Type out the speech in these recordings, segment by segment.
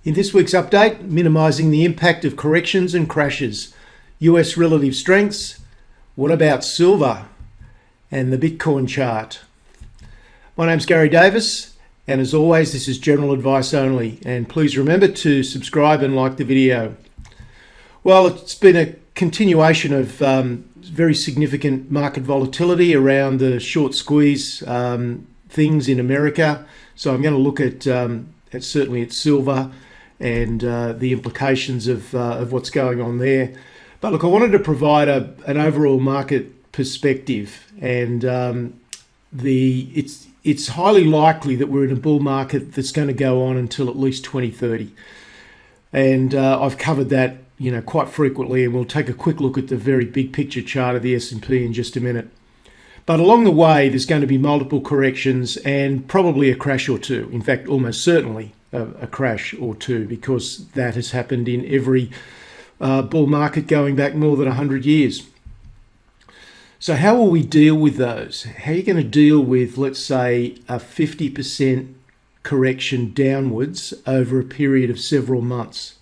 In this week's update, minimising the impact of corrections and crashes, US relative strengths, what about silver, and the Bitcoin chart. My name's Garry Davis, and as always, this is general advice only, and please remember to subscribe and like the video. Well, it's been a continuation of very significant market volatility around the short squeeze things in America. So I'm going to look at certainly at silver and the implications of what's going on there. But look, I wanted to provide an overall market perspective, and it's highly likely that we're in a bull market that's going to go on until at least 2030. And I've covered that quite frequently, and we'll take a quick look at the very big picture chart of the S&P in just a minute. But along the way, there's going to be multiple corrections and probably a crash or two. In fact, almost certainly a crash or two, because that has happened in every bull market going back more than 100 years. So how will we deal with those? How are you going to deal with, let's say, a 50% correction downwards over a period of several months?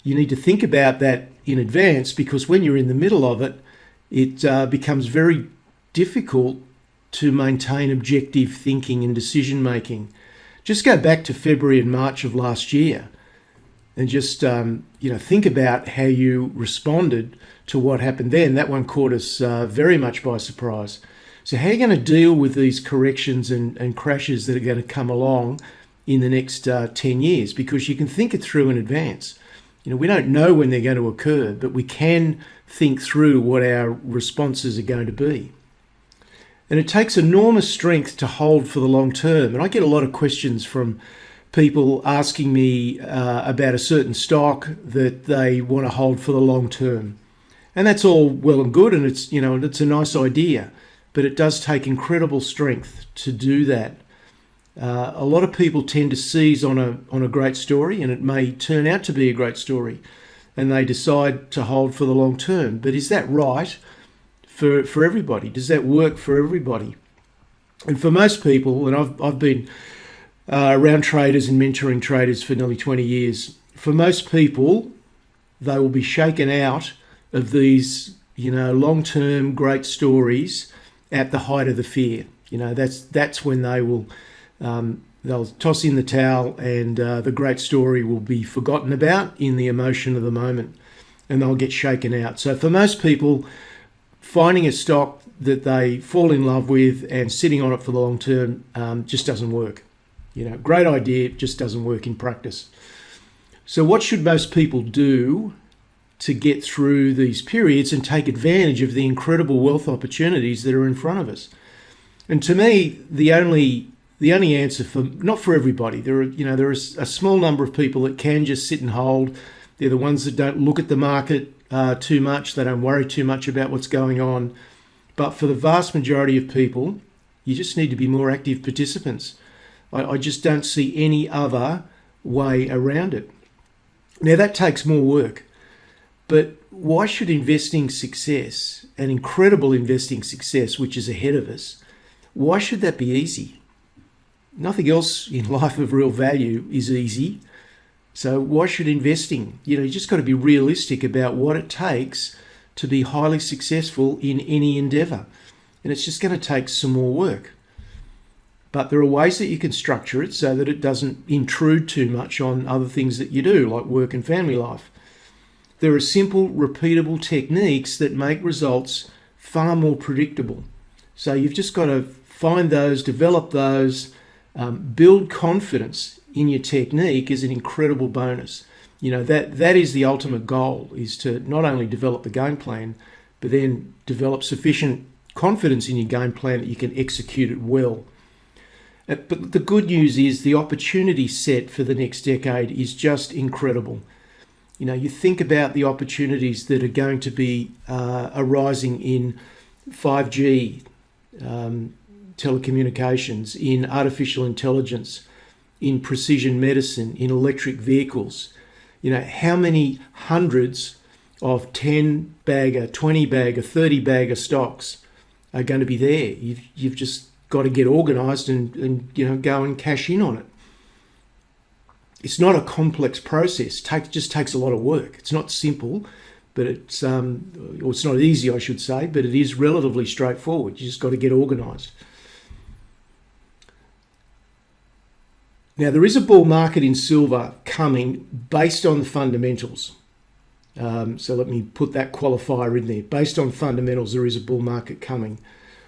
You need to think about that in advance, because when you're in the middle of it, it becomes very difficult to maintain objective thinking and decision making. Just go back to February and March of last year and just think about how you responded to what happened then. That one caught us very much by surprise. So how are you going to deal with these corrections and crashes that are going to come along in the next 10 years? Because you can think it through in advance. We don't know when they're going to occur, but we can think through what our responses are going to be. And it takes enormous strength to hold for the long term. And I get a lot of questions from people asking me about a certain stock that they want to hold for the long term. And that's all well and good, and it's a nice idea, but it does take incredible strength to do that. A lot of people tend to seize on a great story, and it may turn out to be a great story, and they decide to hold for the long term. But is that right for everybody? Does that work for everybody? And for most people, and I've been around traders and mentoring traders for nearly 20 years, for most people, they will be shaken out of these long-term great stories at the height of the fear. That's when they will they'll toss in the towel, and the great story will be forgotten about in the emotion of the moment, and they'll get shaken out. So for most people, finding a stock that they fall in love with and sitting on it for the long term just doesn't work. Great idea, it just doesn't work in practice. So what should most people do to get through these periods and take advantage of the incredible wealth opportunities that are in front of us? And to me, the only answer, not for everybody, there are a small number of people that can just sit and hold. They're the ones that don't look at the market too much. They don't worry too much about what's going on. But for the vast majority of people, you just need to be more active participants. I just don't see any other way around it. Now, that takes more work. But why should investing success, an incredible investing success, which is ahead of us, why should that be easy? Nothing else in life of real value is easy. So why should investing? You just got to be realistic about what it takes to be highly successful in any endeavor. And it's just going to take some more work. But there are ways that you can structure it so that it doesn't intrude too much on other things that you do, like work and family life. There are simple, repeatable techniques that make results far more predictable. So you've just got to find those, develop those, build confidence in your technique is an incredible bonus. That is the ultimate goal, is to not only develop the game plan, but then develop sufficient confidence in your game plan that you can execute it well. But the good news is the opportunity set for the next decade is just incredible. You think about the opportunities that are going to be arising in 5G, telecommunications, in artificial intelligence, in precision medicine, in electric vehicles. How many hundreds of 10-bagger, 20-bagger, 30-bagger stocks are going to be there? You've just got to get organised and go and cash in on it. It's not a complex process. It just takes a lot of work. It's not simple, but it's not easy, I should say, but it is relatively straightforward. You just got to get organised. Now, there is a bull market in silver coming based on the fundamentals. So let me put that qualifier in there. Based on fundamentals, there is a bull market coming.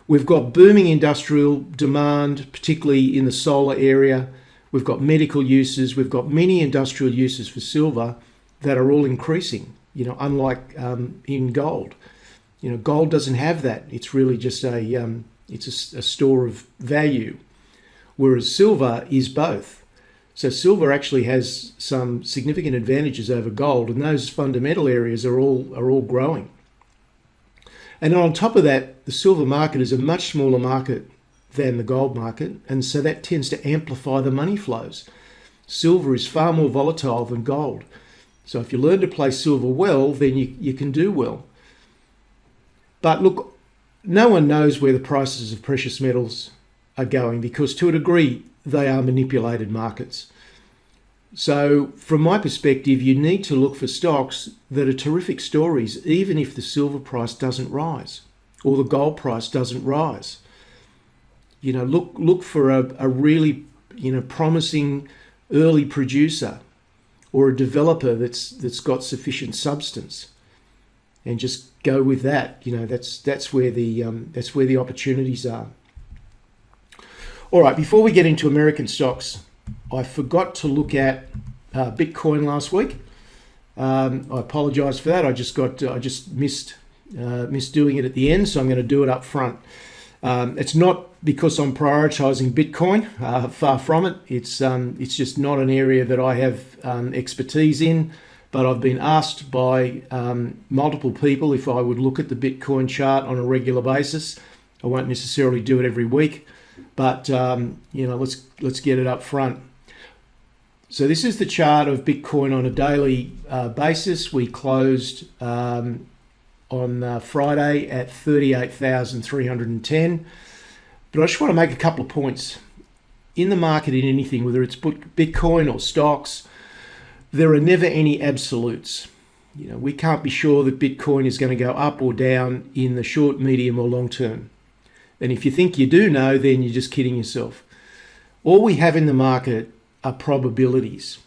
We've got booming industrial demand, particularly in the solar area. We've got medical uses. We've got many industrial uses for silver that are all increasing, unlike in gold. Gold doesn't have that. It's really just a store of value, whereas silver is both. So silver actually has some significant advantages over gold, and those fundamental areas are all growing. And on top of that, the silver market is a much smaller market than the gold market, and so that tends to amplify the money flows. Silver is far more volatile than gold. So if you learn to play silver well, then you can do well. But look, no one knows where the prices of precious metals are going, because to a degree, they are manipulated markets. So from my perspective, you need to look for stocks that are terrific stories, even if the silver price doesn't rise or the gold price doesn't rise. Look for a really promising early producer or a developer that's got sufficient substance, and just go with that. That's where the opportunities are. All right, before we get into American stocks, I forgot to look at Bitcoin last week. I apologise for that. I just missed doing it at the end, so I'm going to do it up front. It's not because I'm prioritising Bitcoin. Far from it. It's just not an area that I have expertise in. But I've been asked by multiple people if I would look at the Bitcoin chart on a regular basis. I won't necessarily do it every week. But let's get it up front. So this is the chart of Bitcoin on a daily basis. We closed on Friday at 38,310. But I just want to make a couple of points. In the market, in anything, whether it's Bitcoin or stocks, there are never any absolutes. We can't be sure that Bitcoin is going to go up or down in the short, medium, or long term. And if you think you do know, then you're just kidding yourself. All we have in the market are probabilities.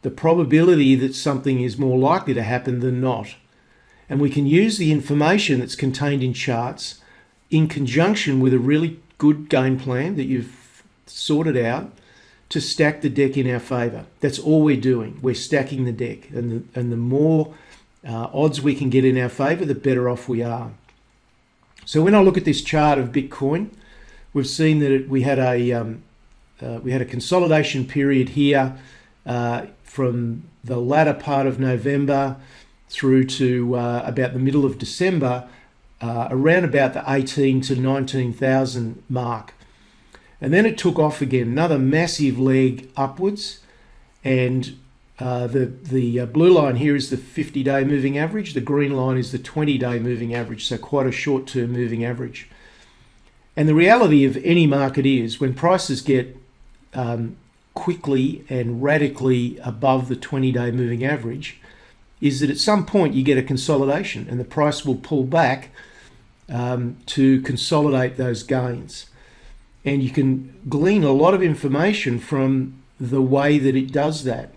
The probability that something is more likely to happen than not. And we can use the information that's contained in charts in conjunction with a really good game plan that you've sorted out to stack the deck in our favour. That's all we're doing. We're stacking the deck. And the more odds we can get in our favour, the better off we are. So when I look at this chart of Bitcoin, we've seen that we had a consolidation period here from the latter part of November through to about the middle of December, around about the 18 to 19,000 mark. And then it took off again, another massive leg upwards, and the blue line here is the 50-day moving average. The green line is the 20-day moving average, so quite a short-term moving average. And the reality of any market is when prices get quickly and radically above the 20-day moving average, is that at some point you get a consolidation and the price will pull back to consolidate those gains. And you can glean a lot of information from the way that it does that.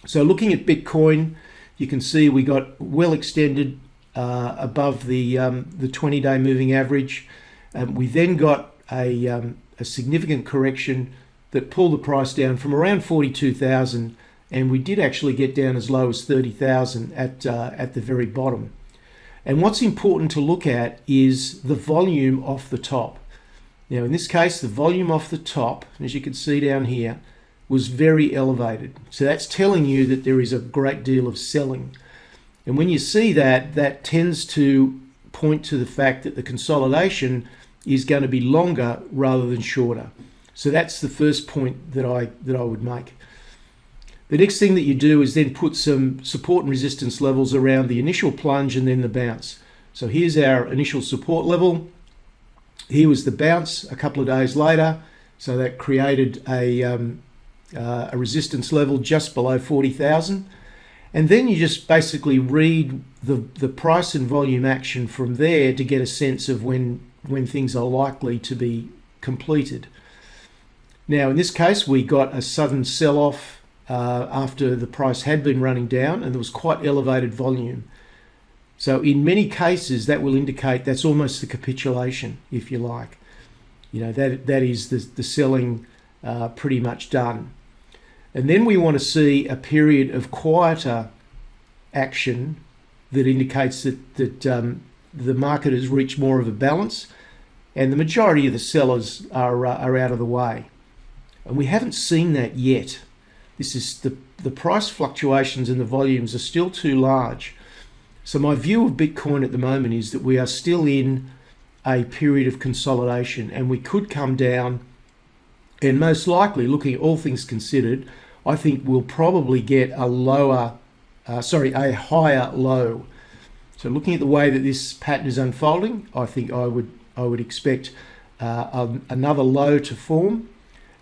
So looking at Bitcoin, you can see we got well extended above the 20-day moving average. We then got a significant correction that pulled the price down from around 42,000, and we did actually get down as low as 30,000 at the very bottom. And what's important to look at is the volume off the top. Now, in this case, the volume off the top, as you can see down here, was very elevated. So that's telling you that there is a great deal of selling. And when you see that, that tends to point to the fact that the consolidation is going to be longer rather than shorter. So that's the first point that I would make. The next thing that you do is then put some support and resistance levels around the initial plunge and then the bounce. So here's our initial support level. Here was the bounce a couple of days later. So that created a a resistance level just below 40,000. And then you just basically read the price and volume action from there to get a sense of when things are likely to be completed. Now, in this case, we got a sudden sell-off after the price had been running down, and there was quite elevated volume. So in many cases, that will indicate that's almost the capitulation, if you like. You know, that is the selling pretty much done. And then we want to see a period of quieter action that indicates that the market has reached more of a balance and the majority of the sellers are out of the way. And we haven't seen that yet. This is the price fluctuations and the volumes are still too large. So my view of Bitcoin at the moment is that we are still in a period of consolidation and we could come down, and most likely, looking at all things considered, I think we'll probably get a higher low. So looking at the way that this pattern is unfolding, I think I would expect another low to form,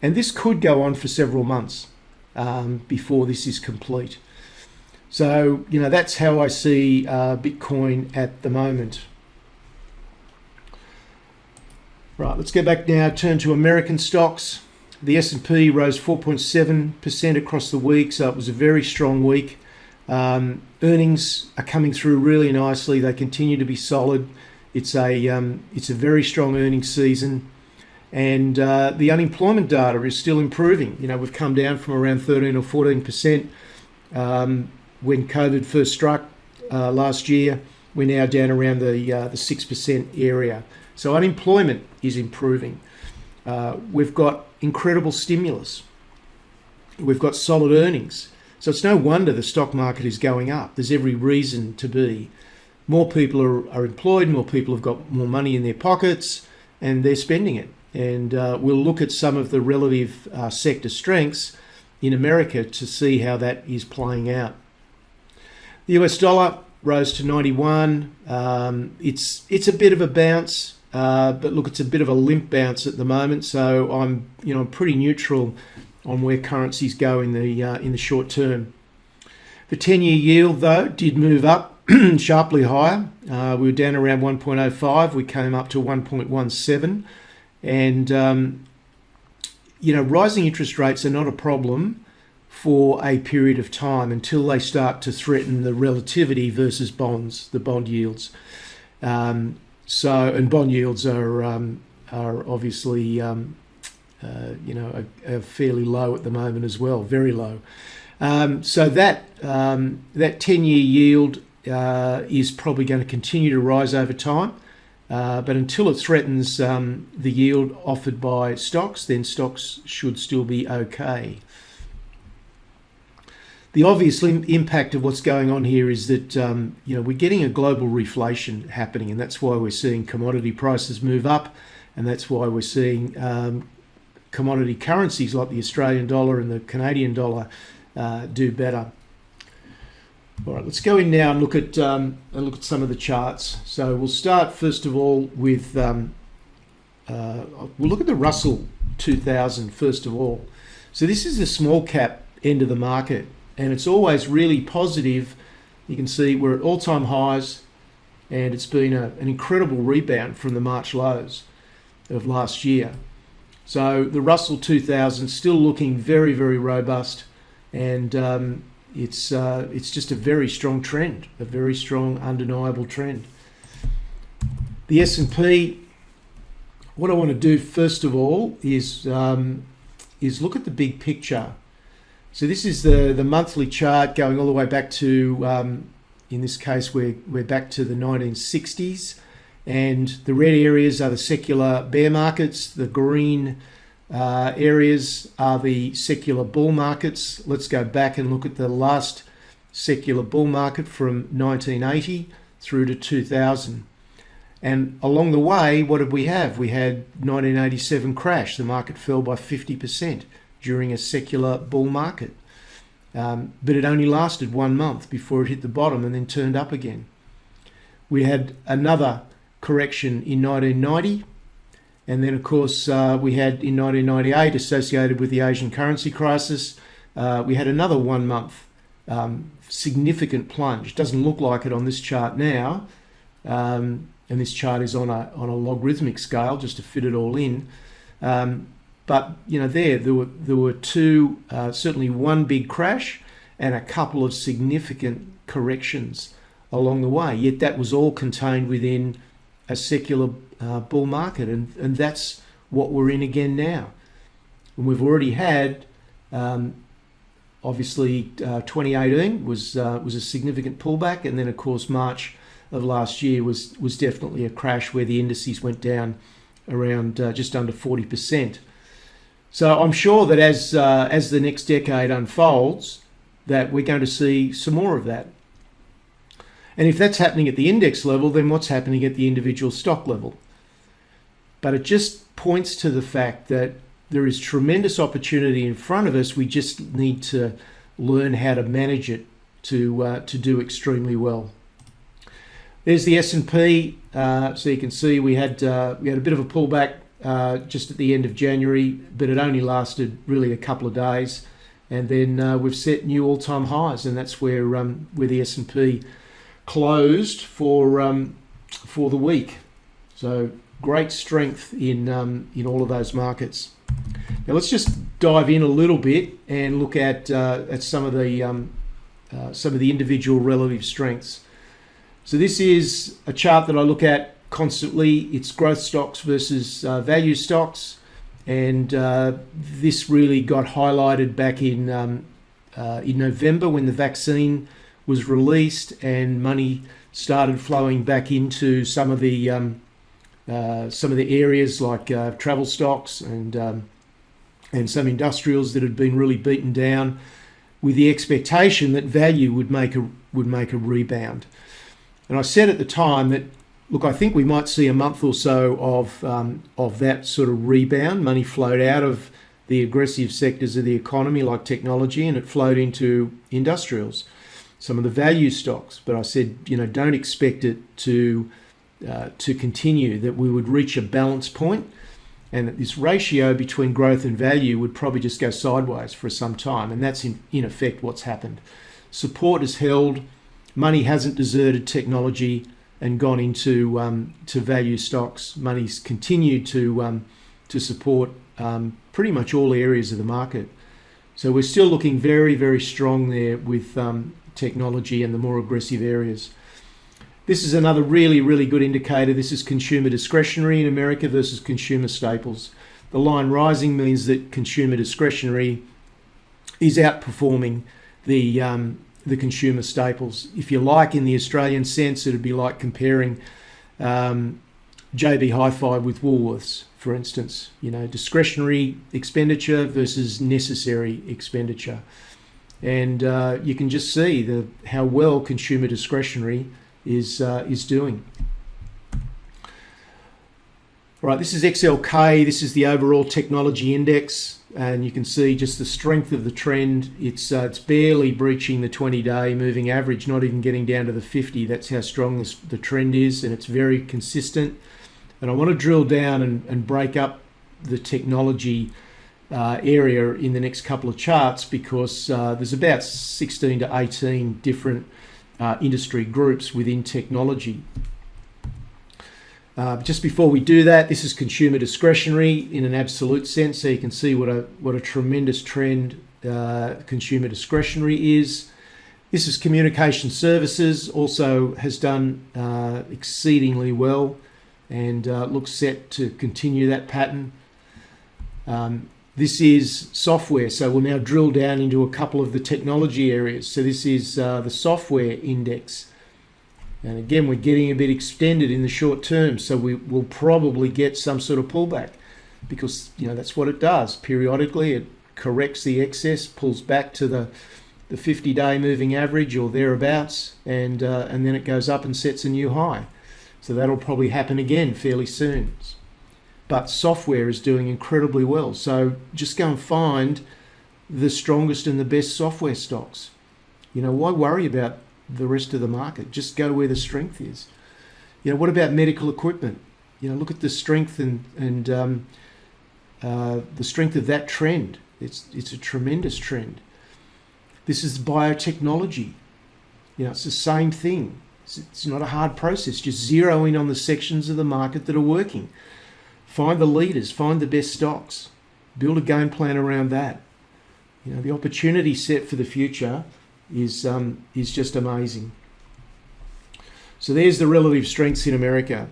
and this could go on for several months before this is complete. So, you know, that's how I see Bitcoin at the moment. Right, let's go back now, turn to American stocks. The S&P rose 4.7% across the week, so it was a very strong week. Earnings are coming through really nicely. They continue to be solid. It's a very strong earnings season. And the unemployment data is still improving. You know, we've come down from around 13 or 14% when COVID first struck last year. We're now down around the 6% area. So unemployment is improving. We've got incredible stimulus. We've got solid earnings. So it's no wonder the stock market is going up. There's every reason to be. More people are employed, more people have got more money in their pockets, and they're spending it. And we'll look at some of the relative sector strengths in America to see how that is playing out. The US dollar rose to 91. It's a bit of a bounce, but look, it's a bit of a limp bounce at the moment. So I'm pretty neutral on where currencies go in the short term. The 10-year yield, though, did move up sharply higher. We were down around 1.05. We came up to 1.17. And, rising interest rates are not a problem for a period of time until they start to threaten the relativity versus bonds, the bond yields. And bond yields are obviously, are fairly low at the moment as well, very low. So that 10-year yield is probably going to continue to rise over time. But until it threatens the yield offered by stocks, then stocks should still be okay. The obvious impact of what's going on here is that we're getting a global reflation happening, and that's why we're seeing commodity prices move up, and that's why we're seeing commodity currencies like the Australian dollar and the Canadian dollar do better. All right, let's go in now and look at some of the charts. So we'll start first of all with we'll look at the Russell 2000 first of all. So this is the small cap end of the market, and it's always really positive. You can see we're at all-time highs, and it's been an incredible rebound from the March lows of last year. So the Russell 2000 still looking very, very robust, and it's just a very strong trend, a very strong, undeniable trend. The S&P, what I want to do first of all is look at the big picture. So this is the monthly chart going all the way back to, in this case, we're back to the 1960s. And the red areas are the secular bear markets. The green areas are the secular bull markets. Let's go back and look at the last secular bull market from 1980 through to 2000. And along the way, what did we have? We had 1987 crash. The market fell by 50% during a secular bull market. But it only lasted 1 month before it hit the bottom and then turned up again. We had another correction in 1990, And then, of course, we had in 1998, associated with the Asian currency crisis, we had another 1 month significant plunge. Doesn't look like it on this chart now, and this chart is on a logarithmic scale just to fit it all in. But you know, there were two, certainly one big crash and a couple of significant corrections along the way. Yet that was all contained within a secular bull market, and that's what we're in again now. And we've already had, obviously, 2018 was a significant pullback, and then of course March of last year was definitely a crash where the indices went down around just under 40%. So I'm sure that as the next decade unfolds, that we're going to see some more of that. And if that's happening at the index level, then what's happening at the individual stock level? But it just points to the fact that there is tremendous opportunity in front of us. We just need to learn how to manage it to do extremely well. There's the S&P. So you can see we had a bit of a pullback just at the end of January, but it only lasted really a couple of days, and then we've set new all-time highs, and that's where the S&P closed for the week. So great strength in all of those markets. Now let's just dive in a little bit and look at some of the individual relative strengths. So this is a chart that I look at constantly. It's growth stocks versus value stocks, and this really got highlighted back in November when the vaccine was released and money started flowing back into some of the areas like travel stocks and some industrials that had been really beaten down, with the expectation that value would make a rebound. And I said at the time that, look, I think we might see a month or so of that sort of rebound. Money flowed out of the aggressive sectors of the economy like technology, and it flowed into industrials, some of the value stocks. But I said, you know, don't expect it to continue, that we would reach a balance point and that this ratio between growth and value would probably just go sideways for some time. And that's in effect what's happened. Support is held. Money hasn't deserted technology and gone into to value stocks. Money's continued to support pretty much all areas of the market. So we're still looking very, very strong there with technology and the more aggressive areas. This is another really, really good indicator. This is consumer discretionary in America versus consumer staples. The line rising means that consumer discretionary is outperforming the consumer staples. If you like, in the Australian sense, it'd be like comparing JB Hi-Fi with Woolworths, for instance. You know, discretionary expenditure versus necessary expenditure. And you can just see how well consumer discretionary is doing. All right, this is XLK. This is the overall technology index, and you can see just the strength of the trend. It's barely breaching the 20-day moving average, not even getting down to the 50. That's how strong the trend is, and it's very consistent. And I want to drill down and break up the technology area in the next couple of charts, because there's about 16 to 18 different industry groups within technology. Just before we do that, this is consumer discretionary in an absolute sense, so you can see what a tremendous trend consumer discretionary is. This is communication services, also has done exceedingly well, and looks set to continue that pattern. This is software, so we'll now drill down into a couple of the technology areas. So this is the software index. And again, we're getting a bit extended in the short term, so we will probably get some sort of pullback, because you know that's what it does. Periodically, it corrects the excess, pulls back to the 50-day moving average or thereabouts, and then it goes up and sets a new high. So that'll probably happen again fairly soon. But software is doing incredibly well. So just go and find the strongest and the best software stocks. You know, why worry about the rest of the market? Just go where the strength is. You know, what about medical equipment? look at the strength and the strength of that trend. It's a tremendous trend. This is biotechnology. It's the same thing. It's not a hard process. Just zero in on the sections of the market that are working. Find the leaders, find the best stocks, build a game plan around that. The opportunity set for the future is just amazing. So there's the relative strengths in America.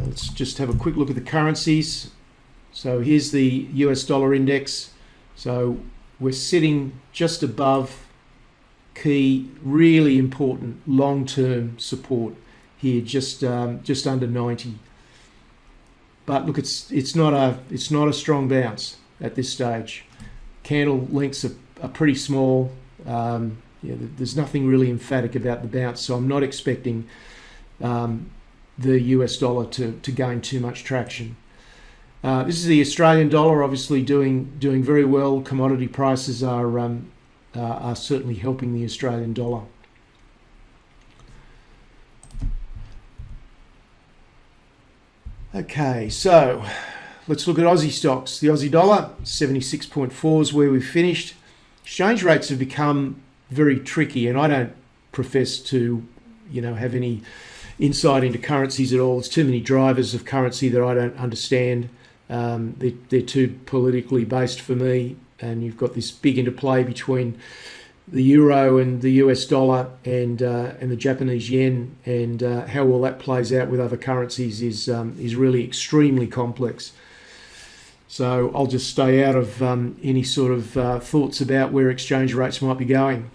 Let's just have a quick look at the currencies. So here's the US dollar index. So we're sitting just above key, really important long-term support here, just under 90. But look, it's not a strong bounce at this stage. Candle lengths are pretty small. There's nothing really emphatic about the bounce, so I'm not expecting the US dollar to gain too much traction. This is the Australian dollar, obviously doing very well. Commodity prices are certainly helping the Australian dollar. Okay, so let's look at Aussie stocks. The Aussie dollar, 76.4 is where we finished. Exchange rates have become very tricky, and I don't profess to, have any insight into currencies at all. There's too many drivers of currency that I don't understand. They're too politically based for me, and you've got this big interplay between the euro and the US dollar and the Japanese yen, and how well that plays out with other currencies is really extremely complex. So I'll just stay out of any sort of thoughts about where exchange rates might be going.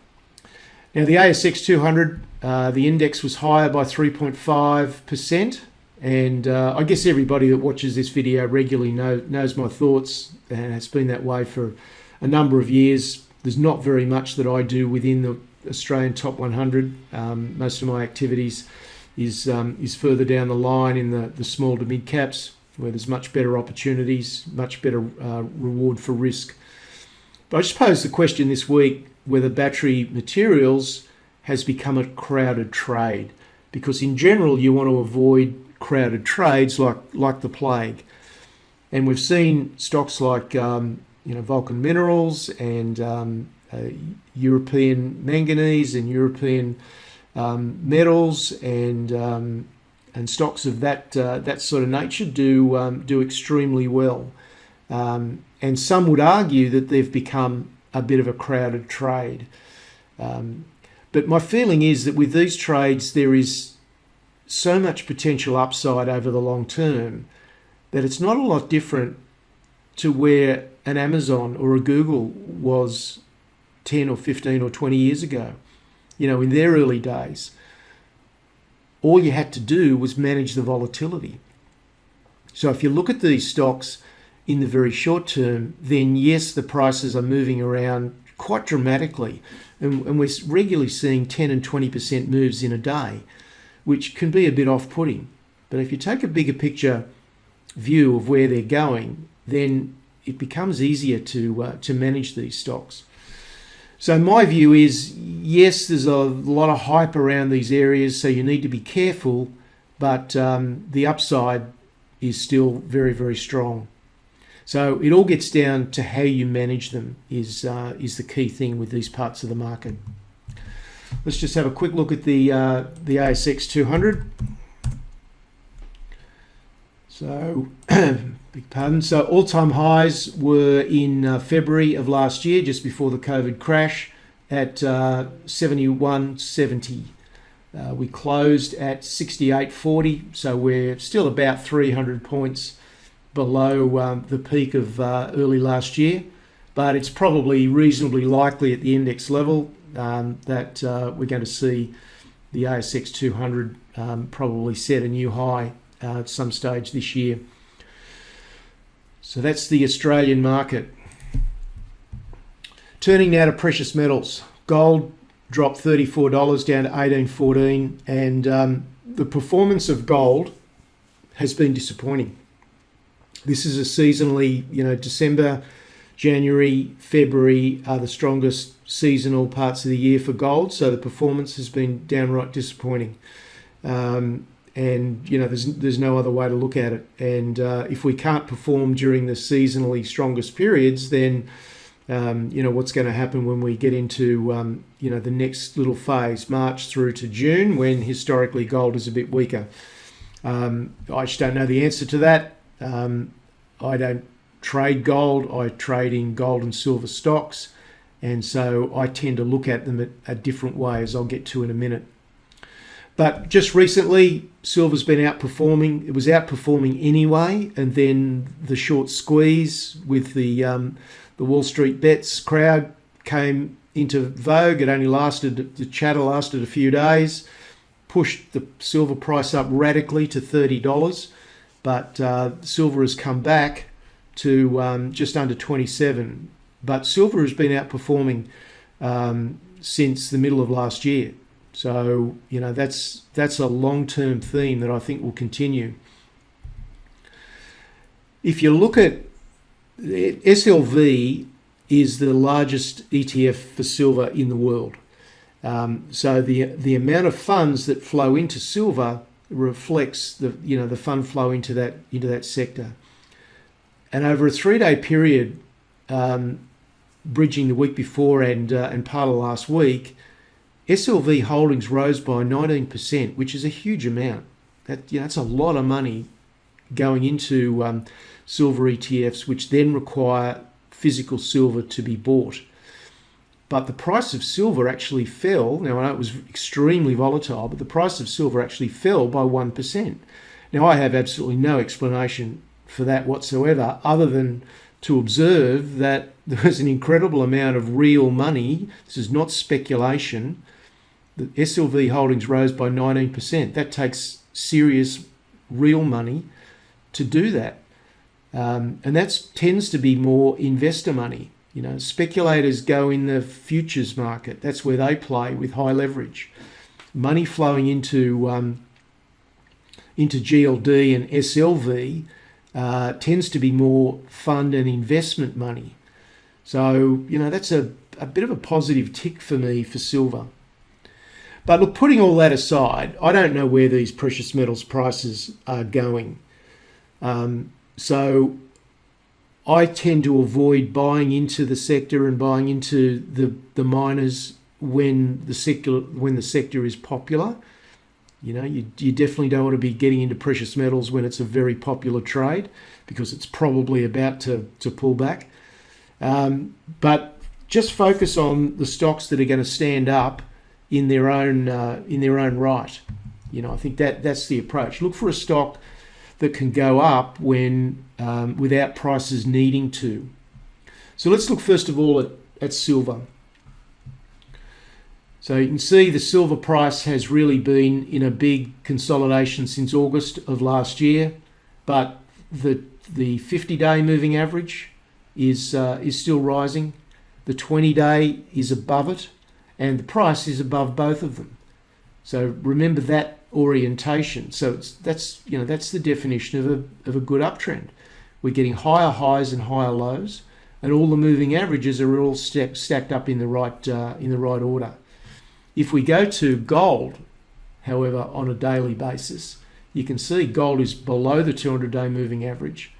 Now the ASX 200, the index was higher by 3.5%, and I guess everybody that watches this video regularly knows my thoughts, and it's been that way for a number of years. There's not very much that I do within the Australian top 100. Most of my activities is further down the line in the small to mid caps, where there's much better opportunities, much better reward for risk. But I just posed the question this week whether battery materials has become a crowded trade, because in general you want to avoid crowded trades like the plague. And we've seen stocks like Vulcan Minerals and European manganese and European metals and stocks of that sort of nature do extremely well. And some would argue that they've become a bit of a crowded trade. But my feeling is that with these trades, there is so much potential upside over the long term that it's not a lot different to where an Amazon or a Google was 10 or 15 or 20 years ago. In their early days, all you had to do was manage the volatility. So if you look at these stocks in the very short term, then yes, the prices are moving around quite dramatically. And we're regularly seeing 10 and 20% moves in a day, which can be a bit off-putting. But if you take a bigger picture view of where they're going, then it becomes easier to manage these stocks. So my view is, yes, there's a lot of hype around these areas, so you need to be careful, but the upside is still very, very strong. So it all gets down to how you manage them is the key thing with these parts of the market. Let's just have a quick look at the ASX 200. So, big pardon. So all-time highs were in February of last year, just before the COVID crash, at 71.70. We closed at 68.40, so we're still about 300 points below the peak of early last year, but it's probably reasonably likely at the index level that we're going to see the ASX 200 probably set a new high at some stage this year. So that's the Australian market. Turning now to precious metals. Gold dropped $34 down to $18.14, and the performance of gold has been disappointing. This is a seasonally, December, January, February are the strongest seasonal parts of the year for gold, so the performance has been downright disappointing. and there's no other way to look at it. And if we can't perform during the seasonally strongest periods, then what's going to happen when we get into the next little phase, March through to June, when historically gold is a bit weaker. I just don't know the answer to that. I don't trade gold. I trade in gold and silver stocks, and so I tend to look at them a different way, as I'll get to in a minute. But just recently, silver's been outperforming. It was outperforming anyway, and then the short squeeze with the Wall Street bets crowd came into vogue. The chatter lasted a few days, pushed the silver price up radically to $30, but silver has come back to just under 27. But silver has been outperforming since the middle of last year. So, that's a long-term theme that I think will continue. If you look at SLV, is the largest ETF for silver in the world. So the amount of funds that flow into silver reflects the fund flow into that sector. And over a 3-day period, bridging the week before and part of last week, SLV holdings rose by 19%, which is a huge amount. That's a lot of money going into silver ETFs, which then require physical silver to be bought. But the price of silver actually fell. Now, I know it was extremely volatile, but the price of silver actually fell by 1%. Now, I have absolutely no explanation for that whatsoever, other than to observe that there was an incredible amount of real money. This is not speculation. The SLV holdings rose by 19%. That takes serious real money to do that. And that tends to be more investor money. Speculators go in the futures market. That's where they play with high leverage. Money flowing into GLD and SLV tends to be more fund and investment money. So, that's a bit of a positive tick for me for silver. But look, putting all that aside, I don't know where these precious metals prices are going. So I tend to avoid buying into the sector and buying into the miners when the sector is popular. You definitely don't want to be getting into precious metals when it's a very popular trade, because it's probably about to pull back. But just focus on the stocks that are going to stand up in their own right. I think that's the approach. Look for a stock that can go up when without prices needing to. So let's look first of all at silver. So you can see the silver price has really been in a big consolidation since August of last year, but the 50-day moving average is still rising. The 20-day is above it, and the price is above both of them. So remember that orientation. So that's the definition of a good uptrend. We're getting higher highs and higher lows, and all the moving averages are all stacked up in the right order. If we go to gold, however, on a daily basis, you can see gold is below the 200-day moving average.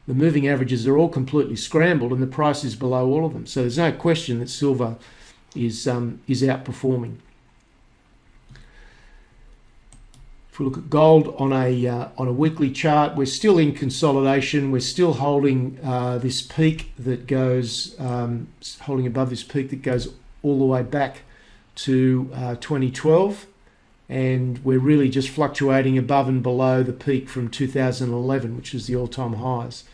The moving averages are all completely scrambled, and the price is below all of them. So there's no question that silver is outperforming. If we look at gold on a weekly chart, we're still in consolidation. We're still holding this peak that goes holding above this peak that goes all the way back to 2012, and we're really just fluctuating above and below the peak from 2011, which was the all-time highs.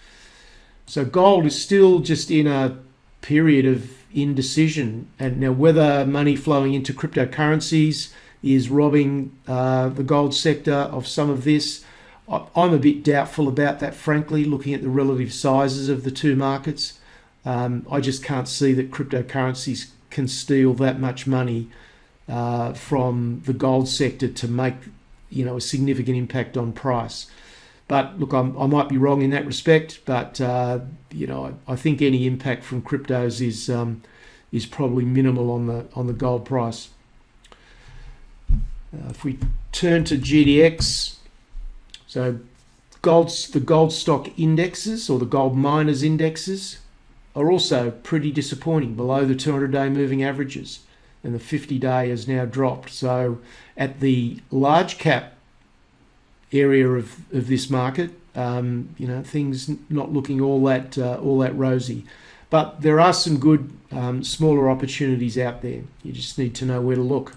So gold is still just in a period of indecision, and now whether money flowing into cryptocurrencies is robbing the gold sector of some of this, I'm a bit doubtful about that, frankly, looking at the relative sizes of the two markets. I just can't see that cryptocurrencies can steal that much money from the gold sector to make a significant impact on price. But look, I might be wrong in that respect, but I think any impact from cryptos is probably minimal on the gold price. If we turn to GDX, So the gold stock indexes, or the gold miners indexes, are also pretty disappointing, below the 200-day moving averages, and the 50-day has now dropped. So at the large cap area of this market, things not looking all that rosy. But there are some good smaller opportunities out there. You just need to know where to look.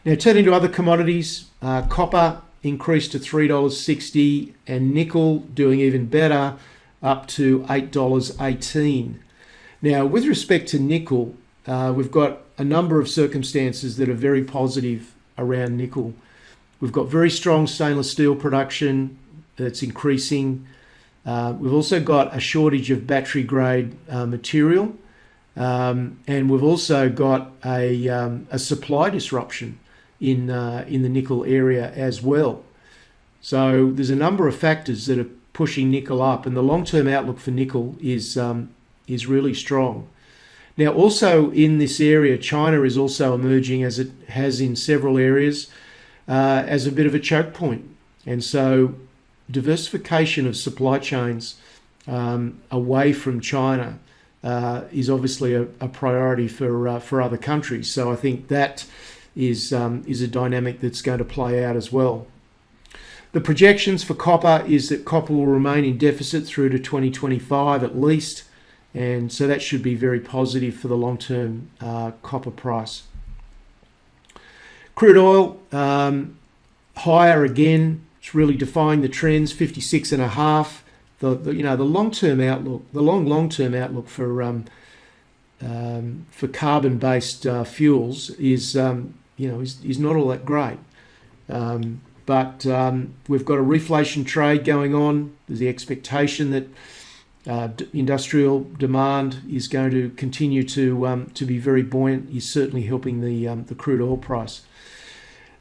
Now, turning to other commodities, copper increased to $3.60, and nickel doing even better, up to $8.18. Now, with respect to nickel, we've got a number of circumstances that are very positive around nickel. We've got very strong stainless steel production that's increasing. We've also got a shortage of battery grade material, and we've also got a supply disruption in the nickel area as well. So there's a number of factors that are pushing nickel up, and the long-term outlook for nickel is really strong. Now, also in this area, China is also emerging, as it has in several areas, as a bit of a choke point. And so diversification of supply chains away from China is obviously a priority for other countries. So I think that is a dynamic that's going to play out as well. The projections for copper is that copper will remain in deficit through to 2025 at least, and so that should be very positive for the long-term copper price. Crude oil higher again. It's really defying the trends. 56.5. The long-term outlook, the long-term outlook for carbon-based fuels is not all that great. But we've got a reflation trade going on. There's the expectation that industrial demand is going to continue to be very buoyant. Is certainly helping the crude oil price.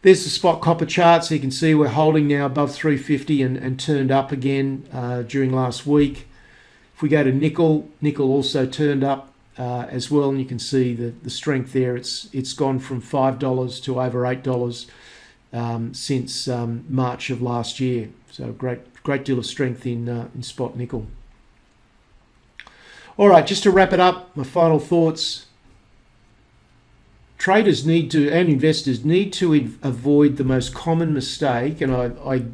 There's the spot copper chart, so you can see we're holding now above 350 and turned up again during last week. If we go to nickel, nickel also turned up as well, and you can see the strength there. It's gone from $5 to over $8 since March of last year. So great deal of strength in spot nickel. All right, just to wrap it up, my final thoughts. Traders and investors need to avoid the most common mistake, and I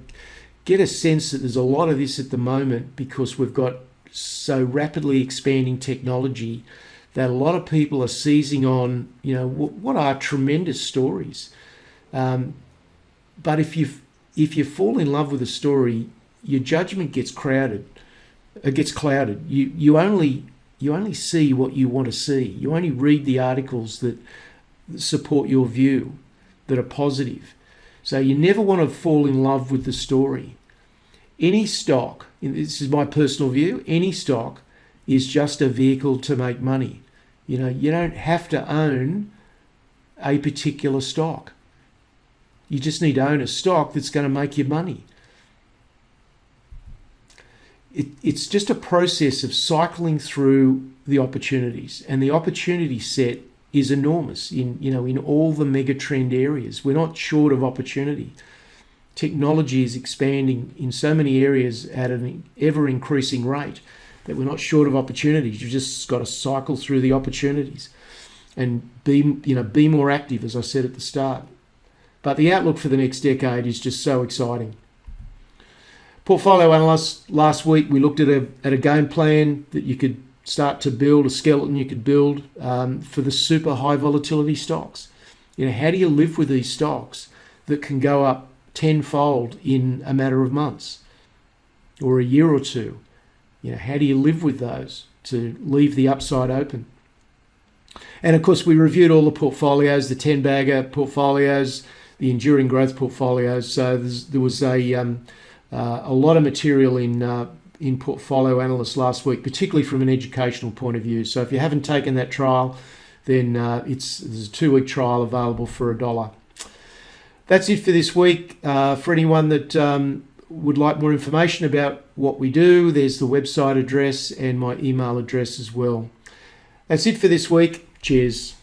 get a sense that there's a lot of this at the moment because we've got so rapidly expanding technology that a lot of people are seizing on, what are tremendous stories. But if you fall in love with a story, your judgment gets clouded. You only see what you want to see. You only read the articles that support your view, that are positive. So you never want to fall in love with the story. Any stock, this is my personal view, any stock is just a vehicle to make money. You don't have to own a particular stock. You just need to own a stock that's going to make you money. It's just a process of cycling through the opportunities, and the opportunity set is enormous in all the mega trend areas. We're not short of opportunity. Technology is expanding in so many areas at an ever increasing rate that we're not short of opportunities. You've just got to cycle through the opportunities and be more active, as I said at the start. But the outlook for the next decade is just so exciting. Portfolio analysts, last week we looked at a game plan that you could start to build, a skeleton you could build for the super high volatility stocks. How do you live with these stocks that can go up tenfold in a matter of months or a year or two? How do you live with those to leave the upside open? And of course, we reviewed all the portfolios, the 10-bagger portfolios, the enduring growth portfolios. So there was a lot of material in Portfolio Analyst last week, particularly from an educational point of view. So if you haven't taken that trial, then there's a 2-week trial available for $1. That's it for this week. For anyone that would like more information about what we do, there's the website address and my email address as well. That's it for this week. Cheers.